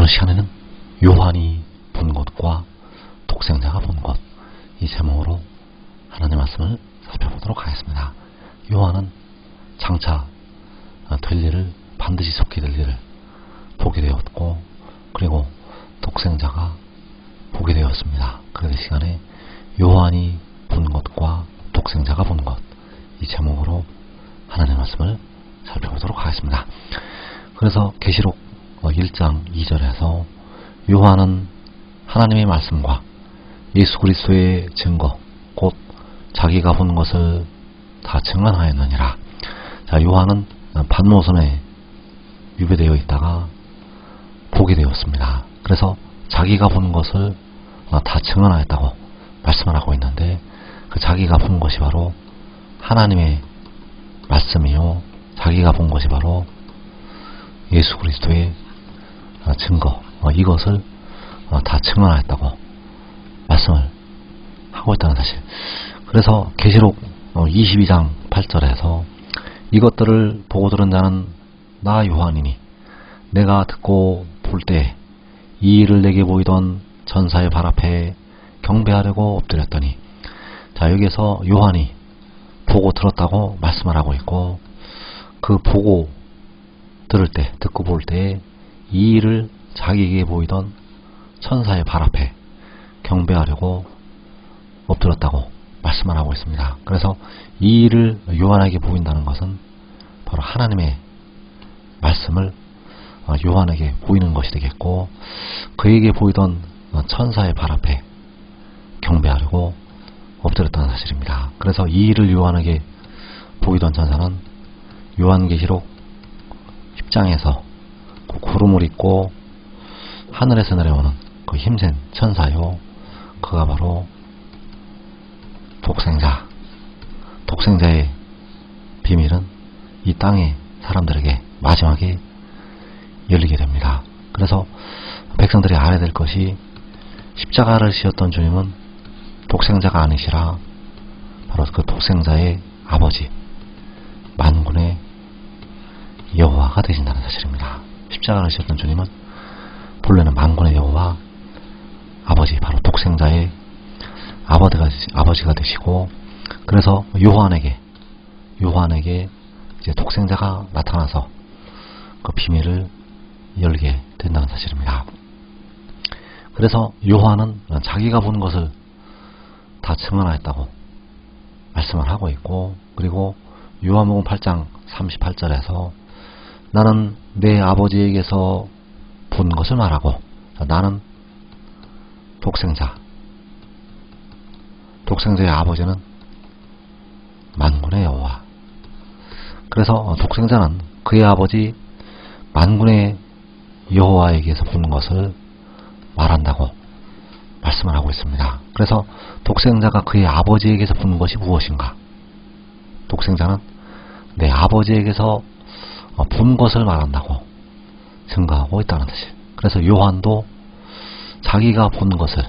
시간에는 요한이 본 것과 독생자가 본 것, 이 제목으로 하나님의 말씀을 살펴보도록 하겠습니다. 요한은 장차 될 일을, 반드시 속히 될 일을 보게 되었고, 그리고 독생자가 보게 되었습니다. 그래서 이 시간에 요한이 본 것과 독생자가 본 것, 이 제목으로 하나님의 말씀을 살펴보도록 하겠습니다. 그래서 계시록 1장 2절에서 요한은 하나님의 말씀과 예수 그리스도의 증거, 곧 자기가 본 것을 다 증언하였느니라. 자, 요한은 반모선에 유배되어 있다가 보게 되었습니다. 그래서 자기가 본 것을 다 증언하였다고 말씀을 하고 있는데, 그 자기가 본 것이 바로 하나님의 말씀이요, 자기가 본 것이 바로 예수 그리스도의 증거, 이것을 다 증언하였다고 말씀을 하고 있다는 사실. 그래서 계시록 22장 8절에서 이것들을 보고 들은 자는 나 요한이니 내가 듣고 볼 때 이 일을 내게 보이던 전사의 발 앞에 경배하려고 엎드렸더니, 자, 여기에서 요한이 보고 들었다고 말씀을 하고 있고, 그 보고 들을 때, 듣고 볼 때 이 일을 자기에게 보이던 천사의 발 앞에 경배하려고 엎드렸다고 말씀을 하고 있습니다. 그래서 이 일을 요한에게 보인다는 것은 바로 하나님의 말씀을 요한에게 보이는 것이 되겠고, 그에게 보이던 천사의 발 앞에 경배하려고 엎드렸다는 사실입니다. 그래서 이 일을 요한에게 보이던 천사는 요한계시록 10장에서 그 구름을 입고 하늘에서 내려오는 그 힘센 천사요, 그가 바로 독생자의 비밀은 이 땅의 사람들에게 마지막에 열리게 됩니다. 그래서 백성들이 알아야 될 것이, 십자가를 지었던 주님은 독생자가 아니시라 바로 그 독생자의 아버지, 만군의 여호와가 되신다는 사실입니다. 십자가를 지었던 주님은 본래는 만군의 여호와, 아버지, 바로 독생자의 아버지가 되시고, 그래서 요한에게 이제 독생자가 나타나서 그 비밀을 열게 된다는 사실입니다. 그래서 요한은 자기가 본 것을 다 증언하였다고 말씀을 하고 있고, 그리고 요한복음 8장 38절에서 나는 내 아버지에게서 본 것을 말하고, 나는 독생자의 아버지는 만군의 여호와. 그래서 독생자는 그의 아버지 만군의 여호와에게서 본 것을 말한다고 말씀을 하고 있습니다. 그래서 독생자가 그의 아버지에게서 본 것이 무엇인가? 독생자는 내 아버지에게서 본 것을 말한다고 증거하고 있다는 사실. 그래서 요한도 자기가 본 것을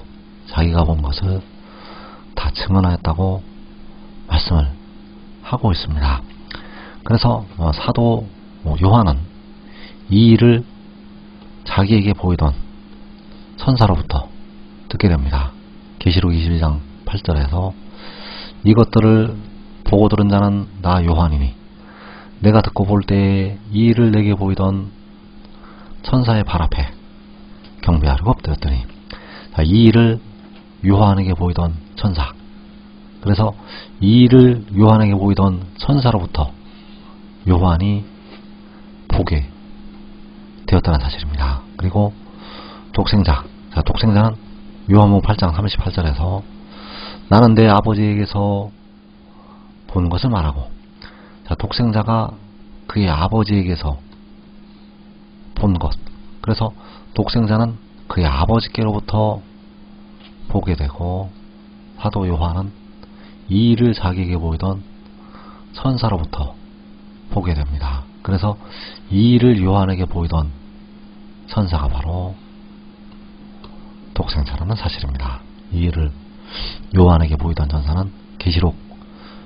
다 증언하였다고 말씀을 하고 있습니다. 그래서 사도 요한은 이 일을 자기에게 보이던 천사로부터 듣게 됩니다. 계시록 21장 8절에서 이것들을 보고 들은 자는 나 요한이니 내가 듣고 볼 때 이 일을 내게 보이던 천사의 발 앞에 경배하려고 엎드렸더니, 이 일을 요한에게 보이던 천사, 그래서 이 일을 요한에게 보이던 천사로부터 요한이 보게 되었다는 사실입니다. 그리고 독생자는 요한복음 8장 38절에서 나는 내 아버지에게서 본 것을 말하고, 독생자가 그의 아버지에게서 본 것, 그래서 독생자는 그의 아버지께로부터 보게 되고, 사도 요한은 이 일을 자기에게 보이던 천사로부터 보게 됩니다. 그래서 이 일을 요한에게 보이던 천사가 바로 독생자라는 사실입니다. 이 일을 요한에게 보이던 천사는 계시록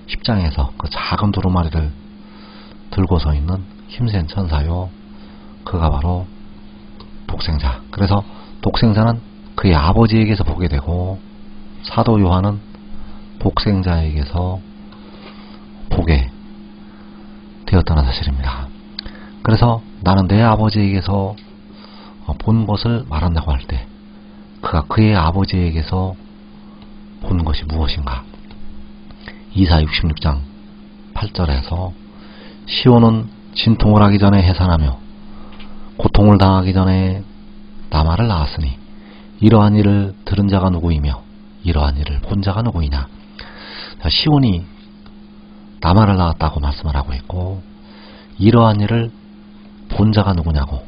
10장에서 그 작은 두루마리를 들고 서 있는 힘센 천사요, 그가 바로 독생자, 그래서 독생자는 그의 아버지에게서 보게 되고 사도 요한은 독생자에게서 보게 되었다는 사실입니다. 그래서 나는 내 아버지에게서 본 것을 말한다고 할 때 그가 그의 아버지에게서 본 것이 무엇인가? 이사 66장 8절에서 시온은 진통을 하기 전에 해산하며 고통을 당하기 전에 나말을 낳았으니 이러한 일을 들은 자가 누구이며 이러한 일을 본 자가 누구이냐? 시온이 나말을 낳았다고 말씀을 하고 있고 이러한 일을 본 자가 누구냐고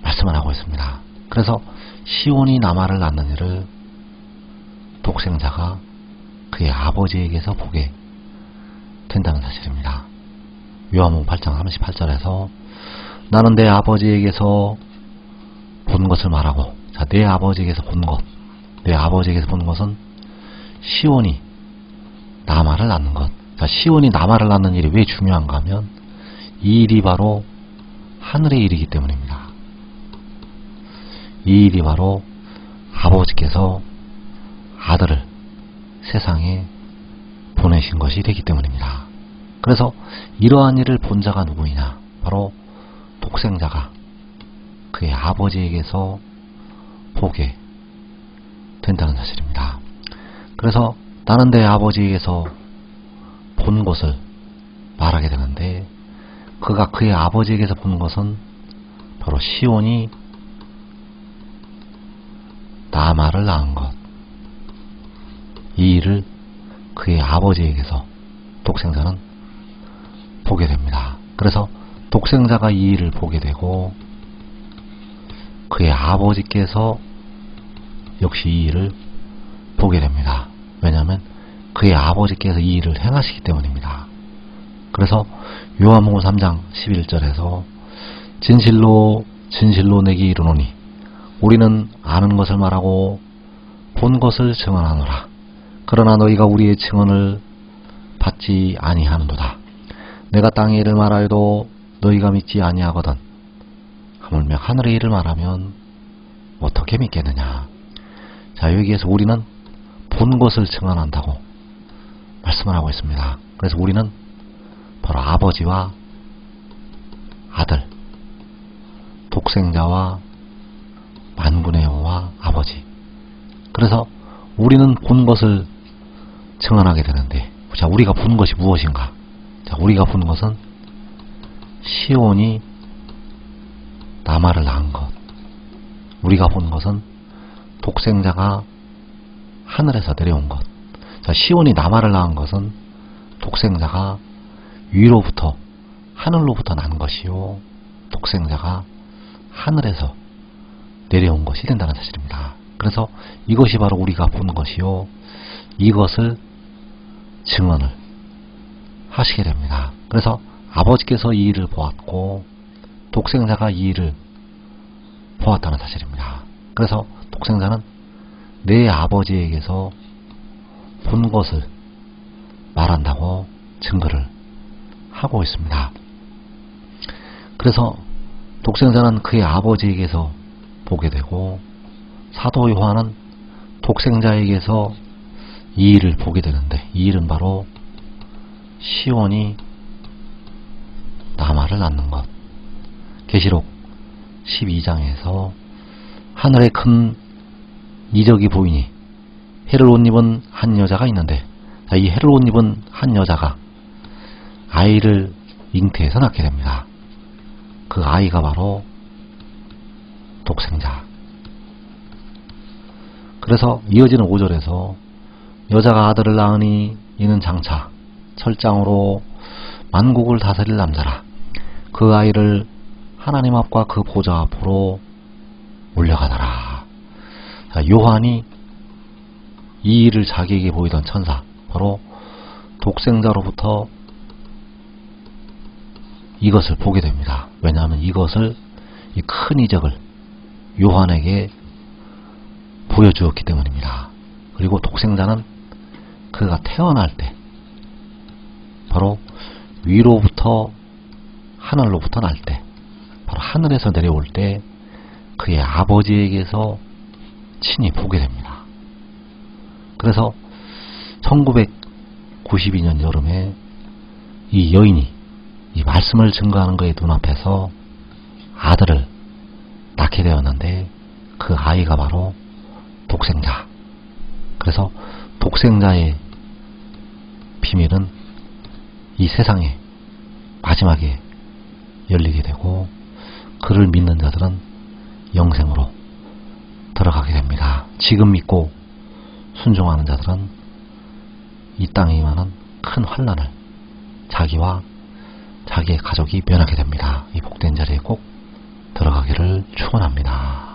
말씀을 하고 있습니다. 그래서 시온이 나말을 낳는 일을 독생자가 그의 아버지에게서 보게 된다는 사실입니다. 요한복음 8장 38절에서 나는 내 아버지에게서 본 것을 말하고, 자, 내 아버지에게서 본 것, 내 아버지에게서 본 것은 시온이 나말을 낳는 것. 자, 시온이 나말을 낳는 일이 왜 중요한가 하면 이 일이 바로 하늘의 일이기 때문입니다. 이 일이 바로 아버지께서 아들을 세상에 보내신 것이 되기 때문입니다. 그래서 이러한 일을 본 자가 누구이냐? 바로 독생자가 그의 아버지에게서 보게 된다는 사실입니다. 그래서 나는 내 아버지에게서 본 것을 말하게 되는데 그가 그의 아버지에게서 본 것은 바로 시온이 나말을 낳은 것. 이 일을 그의 아버지에게서 독생자는 보게 됩니다. 그래서 독생자가 이 일을 보게 되고 그의 아버지께서 역시 이 일을 보게 됩니다. 왜냐하면 그의 아버지께서 이 일을 행하시기 때문입니다. 그래서 요한복음 3장 11절에서 진실로 진실로 내게 이르노니 우리는 아는 것을 말하고 본 것을 증언하노라. 그러나 너희가 우리의 증언을 받지 아니하는도다. 내가 땅의 일을 말하여도 너희가 믿지 아니하거든. 하물며 하늘의 일을 말하면 어떻게 믿겠느냐. 자, 여기에서 우리는 본 것을 증언한다고 말씀을 하고 있습니다. 그래서 우리는 바로 아버지와 아들, 독생자와 만군의 여호와 아버지. 그래서 우리는 본 것을 증언하게 되는데, 자, 우리가 본 것이 무엇인가? 자, 우리가 본 것은 시온이 나말을 낳은 것. 우리가 본 것은 독생자가 하늘에서 내려온 것. 자, 시온이 나말을 낳은 것은 독생자가 위로부터, 하늘로부터 난 것이요, 독생자가 하늘에서 내려온 것이 된다는 사실입니다. 그래서 이것이 바로 우리가 본 것이요, 이것을 증언을 하시게 됩니다. 그래서 아버지께서 이 일을 보았고 독생자가 이 일을 보았다는 사실입니다. 그래서 독생자는 내 아버지에게서 본 것을 말한다고 증거를 하고 있습니다. 그래서 독생자는 그의 아버지에게서 보게 되고 사도 요한은 독생자에게서 이 일을 보게 되는데, 이 일은 바로 시온이 나말을 낳는 것. 계시록 12장에서 하늘에 큰 이적이 보이니 해를 옷 입은 한 여자가 있는데, 이 해를 옷 입은 한 여자가 아이를 잉태해서 낳게 됩니다. 그 아이가 바로 독생자. 그래서 이어지는 5절에서 여자가 아들을 낳으니 이는 장차 철장으로 만국을 다스릴 남자라. 그 아이를 하나님 앞과 그 보좌 앞으로 올려가더라. 자, 요한이 이 일을 자기에게 보이던 천사, 바로 독생자로부터 이것을 보게 됩니다. 왜냐하면 이것을, 이 큰 이적을 요한에게 보여주었기 때문입니다. 그리고 독생자는 그가 태어날 때 바로 위로부터 하늘로부터 날 때, 바로 하늘에서 내려올 때 그의 아버지에게서 친히 보게 됩니다. 그래서 1992년 여름에 이 여인이 이 말씀을 증거하는 그의 눈앞에서 아들을 낳게 되었는데 그 아이가 바로 독생자. 그래서 독생자의 비밀은 이 세상에 마지막에 열리게 되고 그를 믿는 자들은 영생으로 들어가게 됩니다. 지금 믿고 순종하는 자들은 이 땅에 임하는 큰 환난을 자기와 자기의 가족이 면하게 됩니다. 이 복된 자리에 꼭 들어가기를 축원합니다.